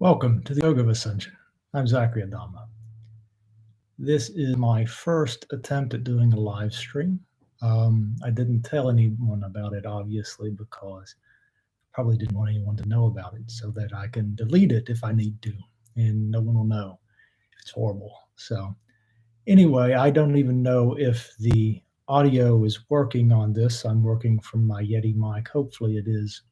Welcome to the Yoga of Ascension. I'm Zachary Adama. This is my first attempt at doing a live stream. I didn't tell anyone about it, obviously, because I probably didn't want anyone to know about it so that I can delete it if I need to, and no one will know if it's horrible. So, anyway, I don't even know if the audio is working on this. I'm working from my Yeti mic. Hopefully, it is.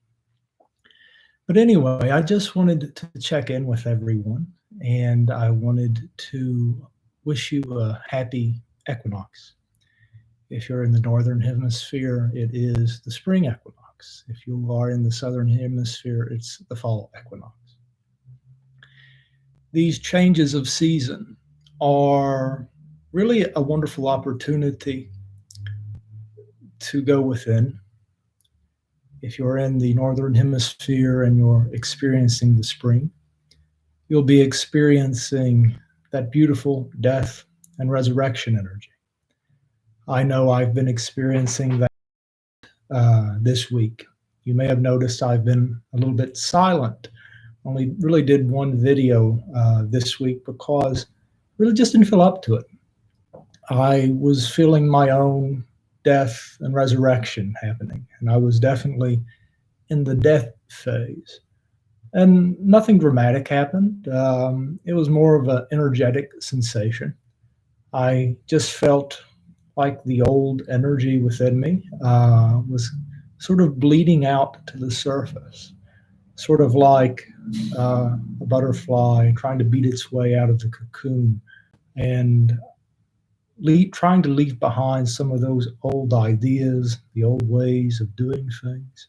But anyway, I just wanted to check in with everyone, and I wanted to wish you a happy equinox. If you're in the northern hemisphere, it is the spring equinox. If you are in the southern hemisphere, it's the fall equinox. These changes of season are really a wonderful opportunity to go within. If you're in the northern hemisphere and you're experiencing the spring, you'll be experiencing that beautiful death and resurrection energy. I know I've been experiencing that this week. You may have noticed I've been a little bit silent. Only really did one video this week because really just didn't feel up to it. I was feeling my own death and resurrection happening, and I was definitely in the death phase. And nothing dramatic happened. It was more of an energetic sensation. I just felt like the old energy within me was sort of bleeding out to the surface, sort of like a butterfly trying to beat its way out of the cocoon and trying to leave behind some of those old ideas, the old ways of doing things.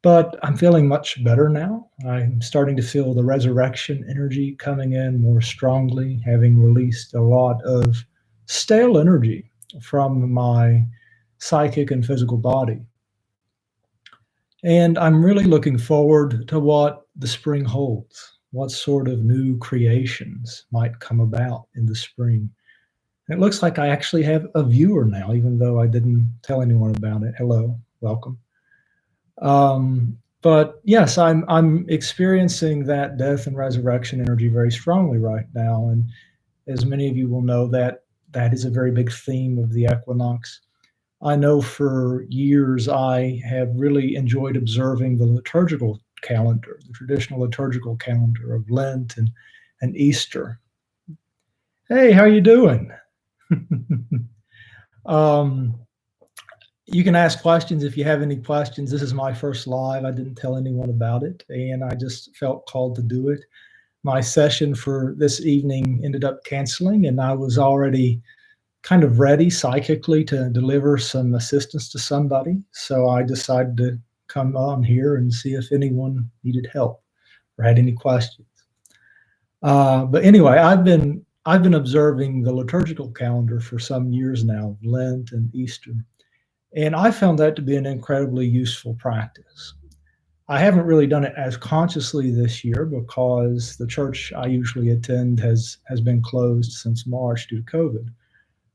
But I'm feeling much better now. I'm starting to feel the resurrection energy coming in more strongly, having released a lot of stale energy from my psychic and physical body. And I'm really looking forward to what the spring holds, what sort of new creations might come about in the spring. And it looks like I actually have a viewer now, even though I didn't tell anyone about it. Hello, welcome. But yes, I'm experiencing that death and resurrection energy very strongly right now. And as many of you will know, that is a very big theme of the equinox. I know for years I have really enjoyed observing the liturgical calendar, the traditional liturgical calendar of Lent and Easter. Hey, how you doing? You can ask questions if you have any questions. This is my first live. I didn't tell anyone about it, and I just felt called to do it. My session for this evening ended up canceling, and I was already kind of ready psychically to deliver some assistance to somebody. So I decided to come on here and see if anyone needed help or had any questions. But anyway, I've been observing the liturgical calendar for some years now, Lent and Easter. And I found that to be an incredibly useful practice. I haven't really done it as consciously this year because the church I usually attend has been closed since March due to COVID.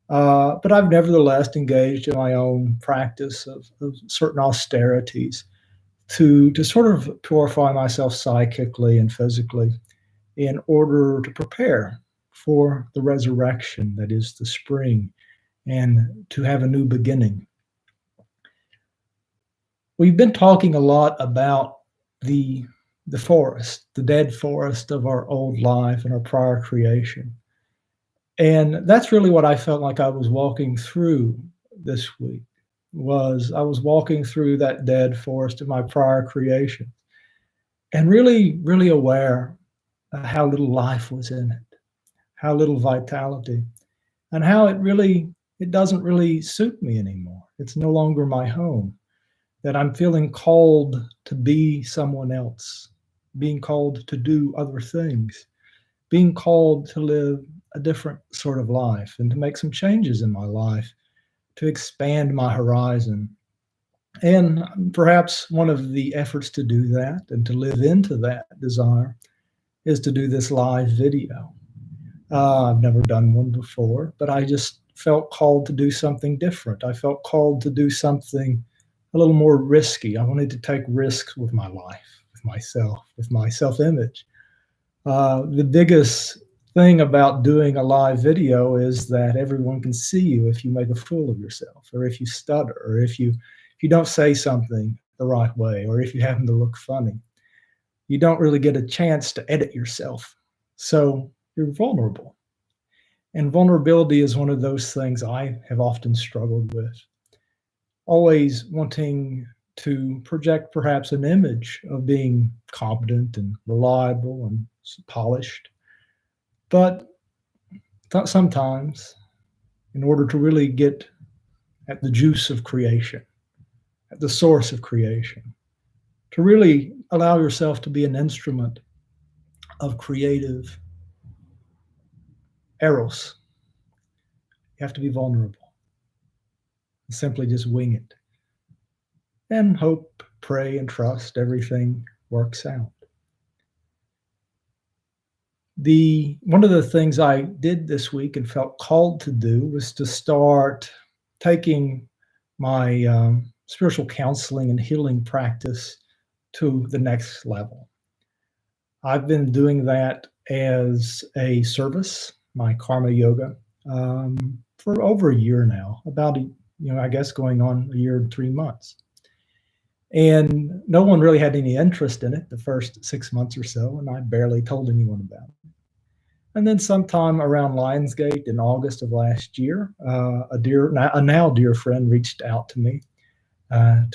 But I've nevertheless engaged in my own practice of certain austerities to sort of purify myself psychically and physically in order to prepare for the resurrection that is the spring and to have a new beginning. We've been talking a lot about the forest, the dead forest of our old life and our prior creation. And that's really what I felt like I was walking through this week, was I was walking through that dead forest of my prior creation and really, really aware of how little life was in it, how little vitality, and how it doesn't really suit me anymore. It's no longer my home. That I'm feeling called to be someone else, being called to do other things, being called to live a different sort of life and to make some changes in my life, to expand my horizon. And perhaps one of the efforts to do that and to live into that desire is to do this live video. I've never done one before, but I just felt called to do something different. I felt called to do something a little more risky. I wanted to take risks with my life, with myself, with my self-image. The biggest thing about doing a live video is that everyone can see you if you make a fool of yourself, or if you stutter, or if you don't say something the right way, or if you happen to look funny. You don't really get a chance to edit yourself. So you're vulnerable. And vulnerability is one of those things I have often struggled with. Always wanting to project perhaps an image of being competent and reliable and polished. But sometimes, in order to really get at the juice of creation, at the source of creation, to really allow yourself to be an instrument of creative eros, you have to be vulnerable. Simply just wing it and hope, pray, and trust everything works out. One of the things I did this week and felt called to do was to start taking my spiritual counseling and healing practice to the next level. I've been doing that as a service, my karma yoga, for over a year now, I guess going on a year and 3 months. And no one really had any interest in it the first 6 months or so, and I barely told anyone about it. And then sometime around Lionsgate in August of last year, a now dear friend reached out to me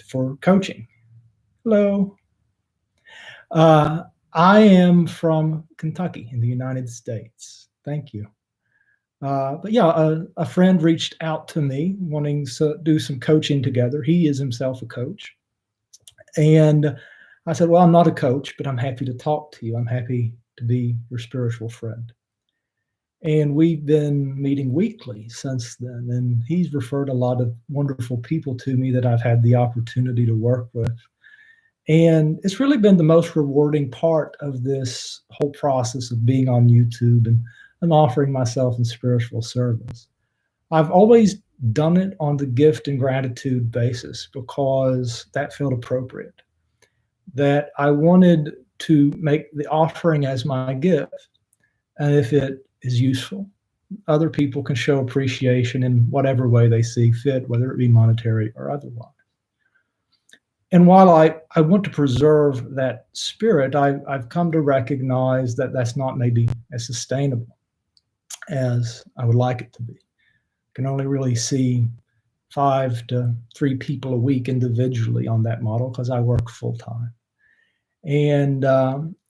for coaching. Hello. I am from Kentucky in the United States. Thank you. But yeah, a friend reached out to me wanting to do some coaching together. He is himself a coach. And I said, well, I'm not a coach, but I'm happy to talk to you. I'm happy to be your spiritual friend. And we've been meeting weekly since then. And he's referred a lot of wonderful people to me that I've had the opportunity to work with. And it's really been the most rewarding part of this whole process of being on YouTube and offering myself in spiritual service. I've always done it on the gift and gratitude basis because that felt appropriate. That I wanted to make the offering as my gift. And if it is useful, other people can show appreciation in whatever way they see fit, whether it be monetary or otherwise. And while I want to preserve that spirit, I've come to recognize that that's not maybe as sustainable as I would like it to be. I can only really see 5 to 3 people a week individually on that model because I work full time. And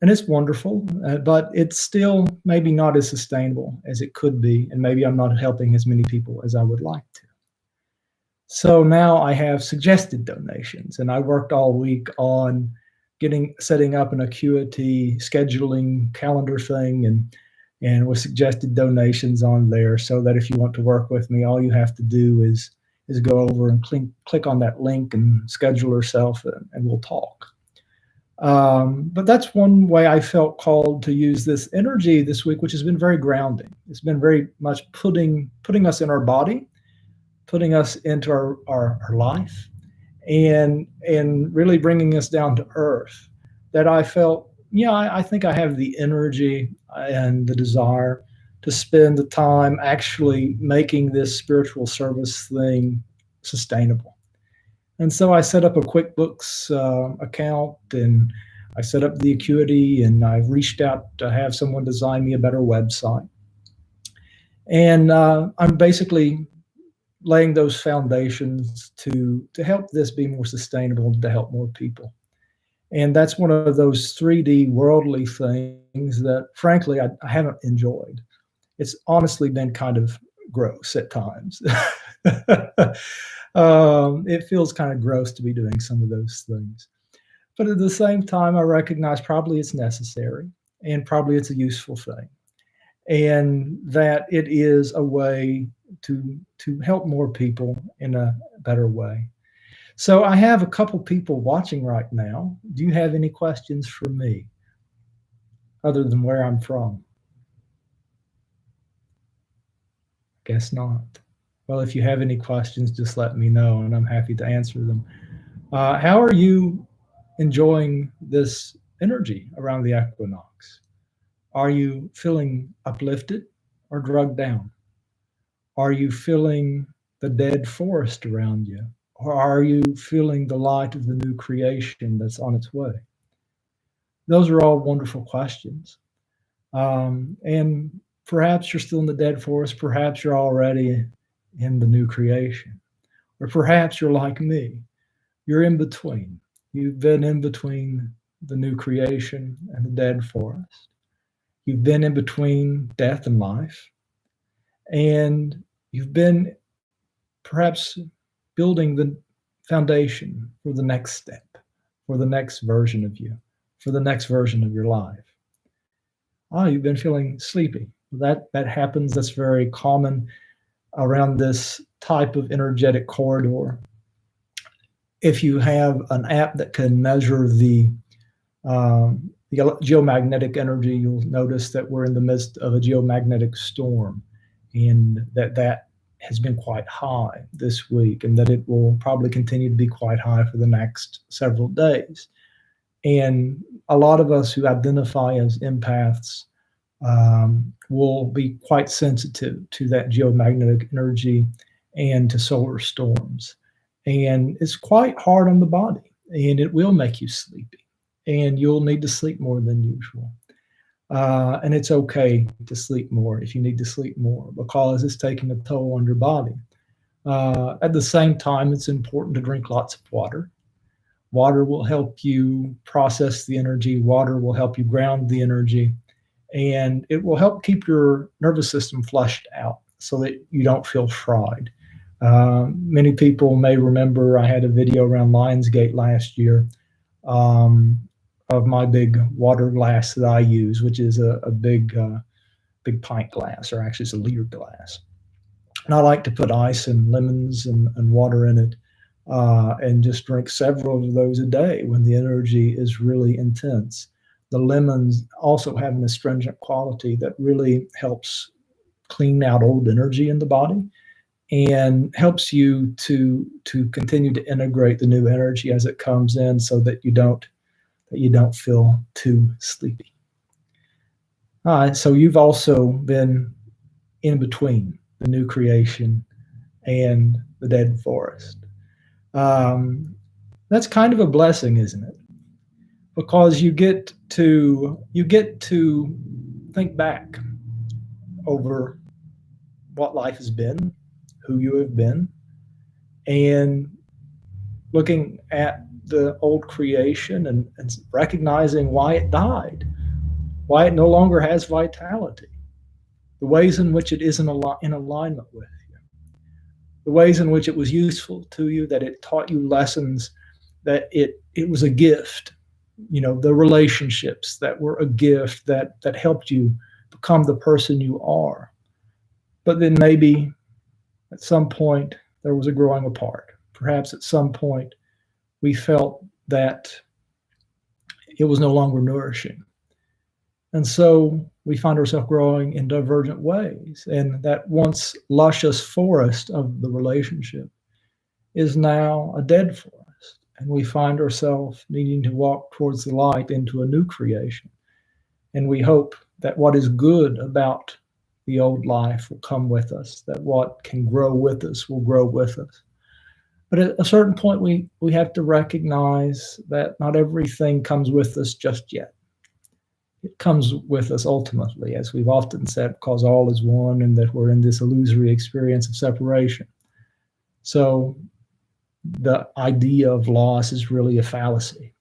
it's wonderful, but it's still maybe not as sustainable as it could be, and maybe I'm not helping as many people as I would like to. So now I have suggested donations, and I worked all week on setting up an Acuity scheduling calendar thing, and with suggested donations on there, so that if you want to work with me, all you have to do is go over and click on that link and schedule yourself, and we'll talk. But that's one way I felt called to use this energy this week, which has been very grounding. It's been very much putting us in our body, putting us into our life, and really bringing us down to earth. That I felt, I think I have the energy and the desire to spend the time actually making this spiritual service thing sustainable. And so I set up a QuickBooks account, and I set up the Acuity, and I've reached out to have someone design me a better website. And I'm basically laying those foundations to help this be more sustainable, to help more people. And that's one of those 3D worldly things that, frankly, I haven't enjoyed. It's honestly been kind of gross at times. It feels kind of gross to be doing some of those things. But at the same time, I recognize probably it's necessary, and probably it's a useful thing, and that it is a way to help more people in a better way. So I have a couple people watching right now. Do you have any questions for me other than where I'm from? Guess not. Well, if you have any questions, just let me know, and I'm happy to answer them. How are you enjoying this energy around the equinox? Are you feeling uplifted or drugged down? Are you feeling the dead forest around you? Or are you feeling the light of the new creation that's on its way? Those are all wonderful questions. And perhaps you're still in the dead forest, perhaps you're already in the new creation, or perhaps you're like me, you're in between. You've been in between the new creation and the dead forest. You've been in between death and life, and you've been perhaps building the foundation for the next step, for the next version of you, for the next version of your life. You've been feeling sleepy. That happens. That's very common around this type of energetic corridor. If you have an app that can measure the geomagnetic energy, you'll notice that we're in the midst of a geomagnetic storm, and that has been quite high this week, and that it will probably continue to be quite high for the next several days. And a lot of us who identify as empaths will be quite sensitive to that geomagnetic energy and to solar storms. And it's quite hard on the body, and it will make you sleepy, and you'll need to sleep more than usual. And it's okay to sleep more if you need to sleep more, because it's taking a toll on your body. At the same time, it's important to drink lots of water. Water will help you process the energy. Water will help you ground the energy, and it will help keep your nervous system flushed out so that you don't feel fried. Many people may remember I had a video around Lionsgate last year of my big water glass that I use, which is a big pint glass, or actually it's a liter glass. And I like to put ice and lemons and water in it, and just drink several of those a day when the energy is really intense. The lemons also have an astringent quality that really helps clean out old energy in the body, and helps you to continue to integrate the new energy as it comes in, so that you don't feel too sleepy. So you've also been in between the new creation and the dead forest. That's kind of a blessing, isn't it? Because you get to think back over what life has been, who you have been, and looking at the old creation and recognizing why it died, why it no longer has vitality, the ways in which it isn't in alignment with you, the ways in which it was useful to you, that it taught you lessons, that it was a gift, the relationships that were a gift that helped you become the person you are. But then maybe at some point there was a growing apart. Perhaps at some point we felt that it was no longer nourishing. And so we find ourselves growing in divergent ways. And that once luscious forest of the relationship is now a dead forest. And we find ourselves needing to walk towards the light into a new creation. And we hope that what is good about the old life will come with us, that what can grow with us will grow with us. But at a certain point, we have to recognize that not everything comes with us just yet. It comes with us ultimately, as we've often said, because all is one, and that we're in this illusory experience of separation. So the idea of loss is really a fallacy.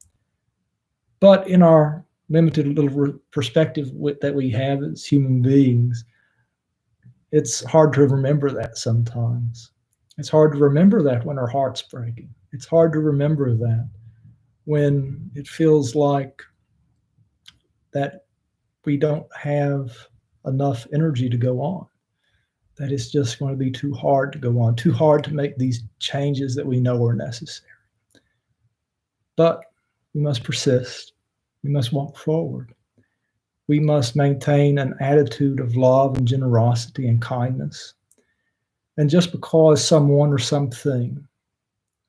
But in our limited little perspective that we have as human beings, it's hard to remember that sometimes. It's hard to remember that when our heart's breaking. It's hard to remember that when it feels like that we don't have enough energy to go on, that it's just going to be too hard to go on, too hard to make these changes that we know are necessary. But we must persist. We must walk forward. We must maintain an attitude of love and generosity and kindness. And just because someone or something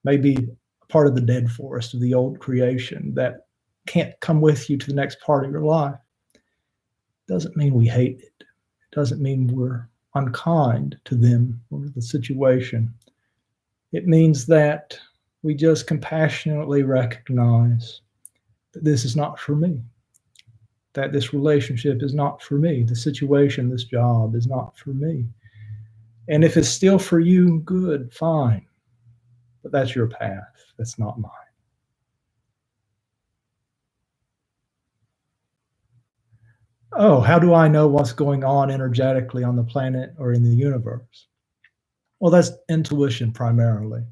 may be a part of the dead forest of the old creation that can't come with you to the next part of your life, doesn't mean we hate it. It doesn't mean we're unkind to them or the situation. It means that we just compassionately recognize that this is not for me, that this relationship is not for me, the situation, this job is not for me. And if it's still for you, good, fine. But that's your path. That's not mine. Oh, how do I know what's going on energetically on the planet or in the universe? Well, that's intuition primarily.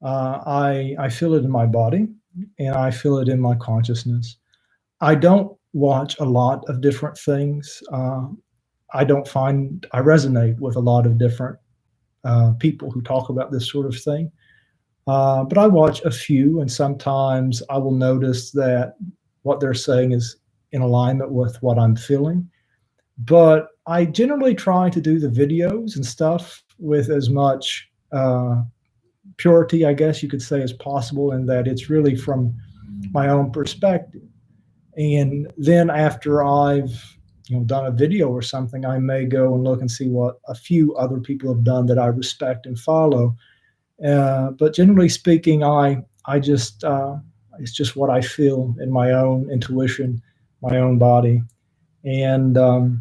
I feel it in my body and I feel it in my consciousness. I don't watch a lot of different things. I don't find I resonate with a lot of different people who talk about this sort of thing. But I watch a few, and sometimes I will notice that what they're saying is in alignment with what I'm feeling. But I generally try to do the videos and stuff with as much purity, I guess you could say, as possible, in that it's really from my own perspective. And then after I've done a video or something, I may go and look and see what a few other people have done that I respect and follow. But generally speaking, I just it's just what I feel in my own intuition, my own body, and I've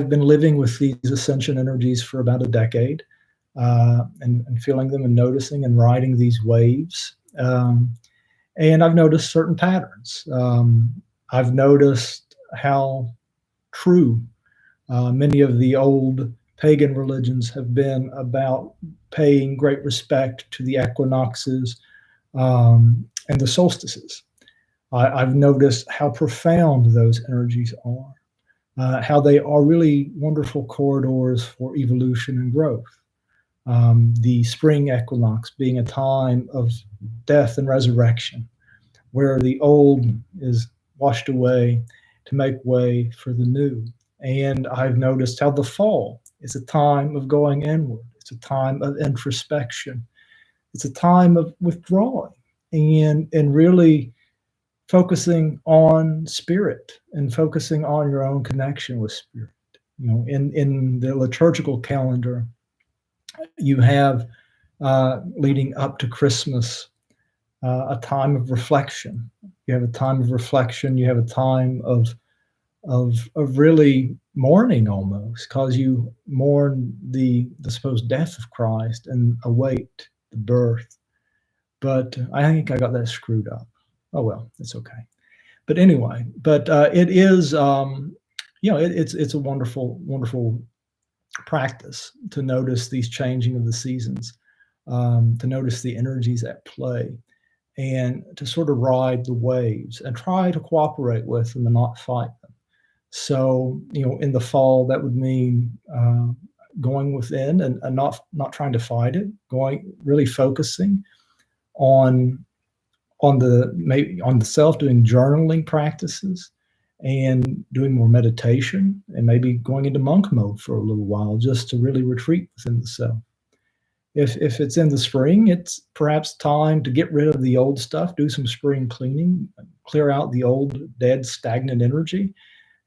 been living with these ascension energies for about a decade, and feeling them and noticing and riding these waves. And I've noticed certain patterns. I've noticed how true many of the old pagan religions have been about paying great respect to the equinoxes and the solstices. I've noticed how profound those energies are, how they are really wonderful corridors for evolution and growth. The spring equinox being a time of death and resurrection, where the old is washed away to make way for the new. And I've noticed how the fall is a time of going inward. It's a time of introspection. It's a time of withdrawing and really focusing on spirit and focusing on your own connection with spirit. In the liturgical calendar, you have leading up to Christmas a time of reflection. You have a time of reflection. You have a time of really mourning almost, because you mourn the supposed death of Christ and await the birth. But I think I got that screwed up. Oh well, it's okay. But anyway, it is it's a wonderful practice to notice these changing of the seasons, to notice the energies at play, and to sort of ride the waves and try to cooperate with them and not fight them. So, in the fall, that would mean going within and not trying to fight it, going really focusing on the self, doing journaling practices and doing more meditation, and maybe going into monk mode for a little while just to really retreat within the self. If it's in the spring, it's perhaps time to get rid of the old stuff, do some spring cleaning, clear out the old, dead, stagnant energy,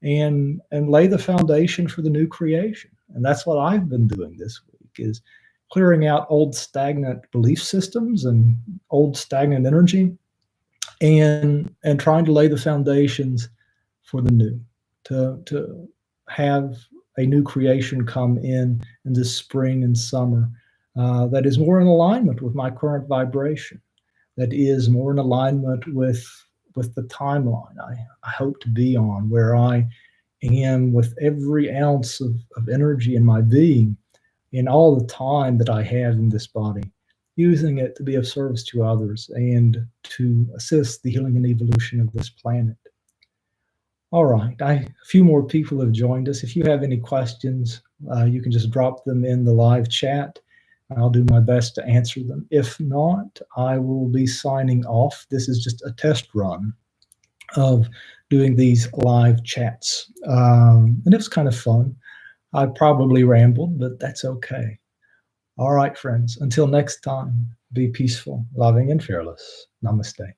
and lay the foundation for the new creation. And that's what I've been doing this week, is clearing out old stagnant belief systems and old stagnant energy, and trying to lay the foundations for the new, to have a new creation come in this spring and summer that is more in alignment with my current vibration, that is more in alignment with the timeline I hope to be on, where I am with every ounce of energy in my being, in all the time that I have in this body, using it to be of service to others and to assist the healing and evolution of this planet. All right, a few more people have joined us. If you have any questions, you can just drop them in the live chat. I'll do my best to answer them. If not, I will be signing off. This is just a test run of doing these live chats. And it was kind of fun. I probably rambled, but that's okay. All right, friends, until next time, be peaceful, loving, and fearless. Namaste.